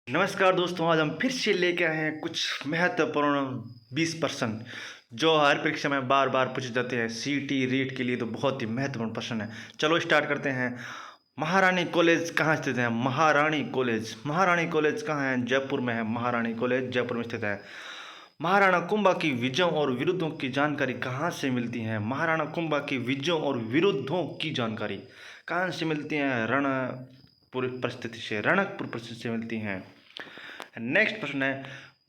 नमस्कार दोस्तों, आज हम फिर से लेके आए हैं कुछ महत्वपूर्ण 20 प्रश्न जो हर परीक्षा में बार बार पूछे जाते हैं। सीटी रीट के लिए तो बहुत ही महत्वपूर्ण प्रश्न है। चलो स्टार्ट करते हैं। महारानी कॉलेज कहाँ स्थित है? महारानी कॉलेज कहाँ है? जयपुर में है। महारानी कॉलेज जयपुर में स्थित है। महाराणा कुंभा की विजयों और विरुद्धों की जानकारी कहाँ से मिलती है? महाराणा कुंभा की विजयों और विरुद्धों की जानकारी कहाँ से मिलती है? रणपुर परिस्थिति से मिलती हैं। नेक्स्ट प्रश्न है,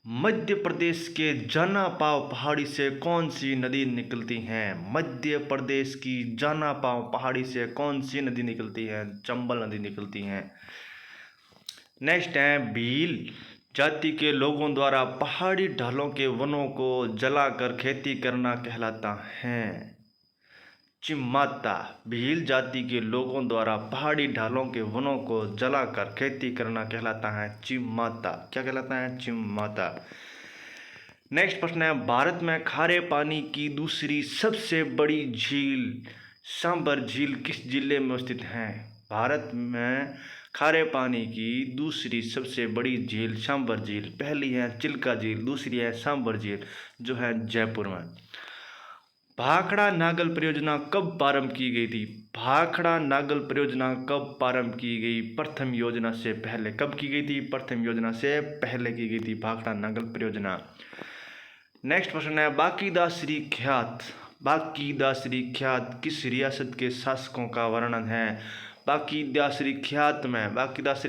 मध्य प्रदेश के जानापाव पहाड़ी से कौन सी नदी निकलती है? मध्य प्रदेश की जानापाव पहाड़ी से कौन सी नदी निकलती है? चंबल नदी निकलती है। नेक्स्ट है, भील जाति के लोगों द्वारा पहाड़ी ढालों के वनों को जलाकर खेती करना कहलाता है। चिम्माता। भील जाति के लोगों द्वारा पहाड़ी ढालों के वनों को जलाकर खेती करना कहलाता है चिम्माता। क्या कहलाता है? चिम्माता। नेक्स्ट प्रश्न है, भारत में खारे पानी की दूसरी सबसे बड़ी झील सांबर झील किस जिले में स्थित है? भारत में खारे पानी की दूसरी सबसे बड़ी झील सांबर झील। पहली है चिल्का झील, दूसरी है सांबर झील जो है जयपुर में। भाखड़ा नागल परियोजना कब प्रारंभ की गई थी? भाखड़ा नागल परियोजना कब प्रारंभ की गई? प्रथम योजना से पहले। कब की गई थी? प्रथम योजना से पहले की गई थी भाखड़ा नागल परियोजना। नेक्स्ट प्रश्न है, बाकीदासरी ख्यात किस रियासत के शासकों का वर्णन है? बाकीदासरी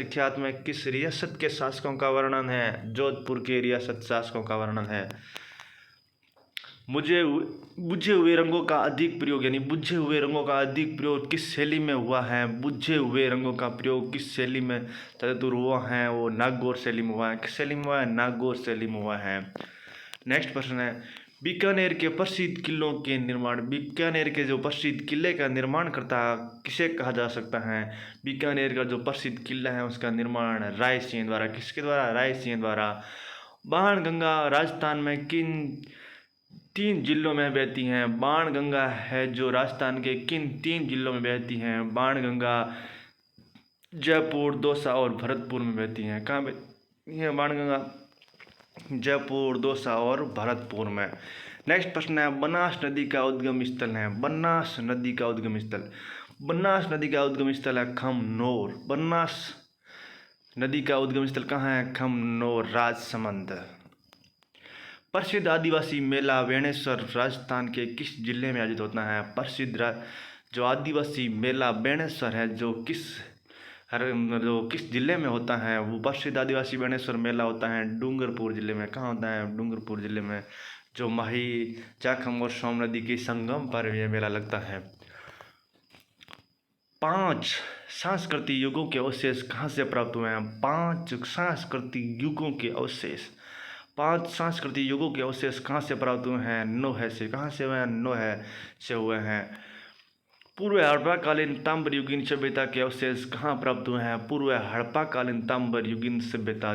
ख्यात में किस रियासत के शासकों का वर्णन है? जोधपुर के रियासत शासकों का वर्णन है। बुझे हुए रंगों का अधिक प्रयोग किस शैली में हुआ है? बुझे हुए रंगों का प्रयोग किस शैली में तदुर हुआ है? वो नागौर शैली में हुआ है। किस शैली में हुआ है? नागौर शैली में हुआ है। नेक्स्ट प्रश्न है, बीकानेर के जो प्रसिद्ध किले का निर्माण करता किसे कहा जा सकता है? बीकानेर का जो प्रसिद्ध किला है उसका निर्माण राय सिंह द्वारा। किसके द्वारा? राय सिंह द्वारा। बाणगंगा राजस्थान में किन 3 जिलों में बहती हैं? बाणगंगा है जो राजस्थान के किन 3 जिलों में बहती हैं? बाणगंगा जयपुर, दौसा और भरतपुर में बहती हैं। कहाँ बहती है बाणगंगा? जयपुर, दौसा और भरतपुर में। नेक्स्ट प्रश्न है, बनास नदी का उद्गम स्थल है। बनास नदी का उद्गम स्थल है खमनोर। बनास नदी का उद्गम स्थल कहाँ है? खमनोर, राजसमंद। प्रसिद्ध आदिवासी मेला बेणेश्वर राजस्थान के किस जिले में आयोजित होता है? जो आदिवासी मेला बेणेश्वर है जो किस जिले में होता है? वो प्रसिद्ध आदिवासी बेणेश्वर मेला होता है डूंगरपुर जिले में। कहाँ होता है? डूंगरपुर जिले में, जो माही जाखम और सोम नदी के संगम पर यह मेला लगता है। 5 सांस्कृतिक युगों के अवशेष कहाँ से प्राप्त हुए हैं? 5 सांस्कृतिक युगों के अवशेष कहाँ से प्राप्त हुए हैं? नोहे से। कहाँ से हुए हैं? नोहे से हुए हैं। पूर्व हड़प्पाकालीन ताम्र युगीन सभ्यता के अवशेष कहाँ प्राप्त हुए हैं? पूर्व हड़प्पाकालीन ताम्र युगीन सभ्यता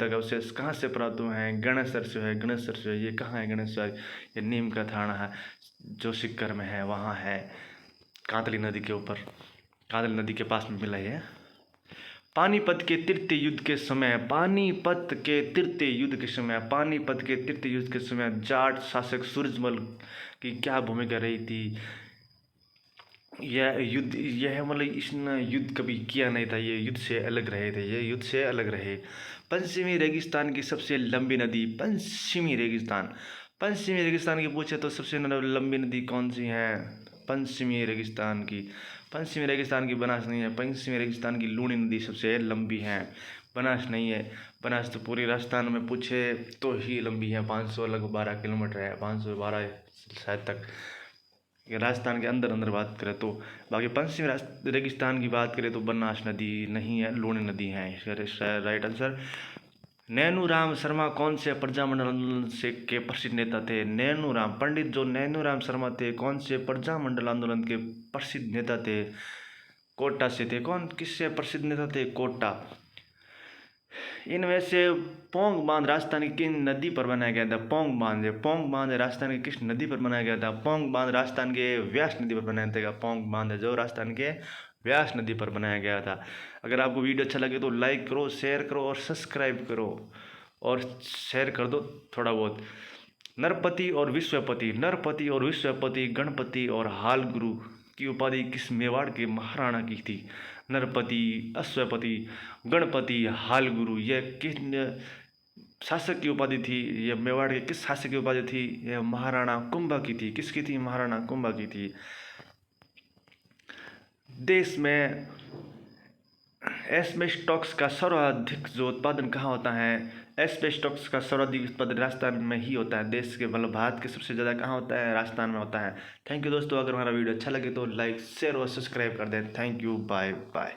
के अवशेष कहाँ से प्राप्त हुए हैं? गणेशर से है। ये कहाँ है गणेशर? ये नीम का थाना है जो सिक्कर में है, वहाँ है, कांतली नदी के ऊपर, कांतली नदी के पास में मिला है। पानीपत के तृतीय युद्ध के समय जाट शासक सूरजमल की क्या भूमिका रही थी? इसने युद्ध कभी किया नहीं था, ये युद्ध से अलग रहे। पश्चिमी रेगिस्तान की सबसे लंबी नदी। पश्चिमी रेगिस्तान की पूछे तो सबसे लंबी नदी कौन सी है? पश्चिमी रेगिस्तान की बनास नहीं है। पश्चिमी रेगिस्तान की लूणी नदी सबसे लंबी है, बनास नहीं है। बनास तो पूरी राजस्थान में पूछे तो ही लंबी है, 512 किलोमीटर है, 512 शायद तक। राजस्थान के अंदर बात करें तो, बाकी पश्चिमी रेगिस्तान की बात करें तो बनास नदी नहीं है, लूणी नदी है इसका राइट आंसर। नैनूराम शर्मा कौन से प्रजामंडल आंदोलन के प्रसिद्ध नेता थे? पंडित जो नैनूराम शर्मा थे कौन से प्रजामंडल आंदोलन के प्रसिद्ध नेता थे? कोटा से थे। किससे प्रसिद्ध नेता थे? कोटा। इनमें से पोंग बांध राजस्थान की किन नदी पर बनाया गया था? पोंग बांध राजस्थान की किस नदी पर बनाया गया था? पोंग बांध राजस्थान के व्यास नदी पर बनाया था। पोंग बांध जो राजस्थान के व्यास नदी पर बनाया गया था। अगर आपको वीडियो अच्छा लगे तो लाइक करो, शेयर करो और सब्सक्राइब करो और शेयर कर दो थोड़ा बहुत। नरपति और विश्वपति, नरपति और विश्वपति, गणपति और हाल गुरु की उपाधि किस मेवाड़ के महाराणा की थी? नरपति, अश्वपति, गणपति, हाल गुरु, यह किस शासक की उपाधि थी? यह मेवाड़ के किस शासक की उपाधि थी? यह महाराणा कुंभा की थी। किसकी थी? महाराणा कुंभा की थी। देश में एस्बेस्टॉस का सर्वाधिक जो उत्पादन कहाँ होता है? एस्बेस्टॉस का सर्वाधिक उत्पादन राजस्थान में ही होता है। देश के मतलब भारत के सबसे ज़्यादा कहाँ होता है? राजस्थान में होता है। थैंक यू दोस्तों, अगर हमारा वीडियो अच्छा लगे तो लाइक शेयर और सब्सक्राइब कर दें। Thank you, bye bye.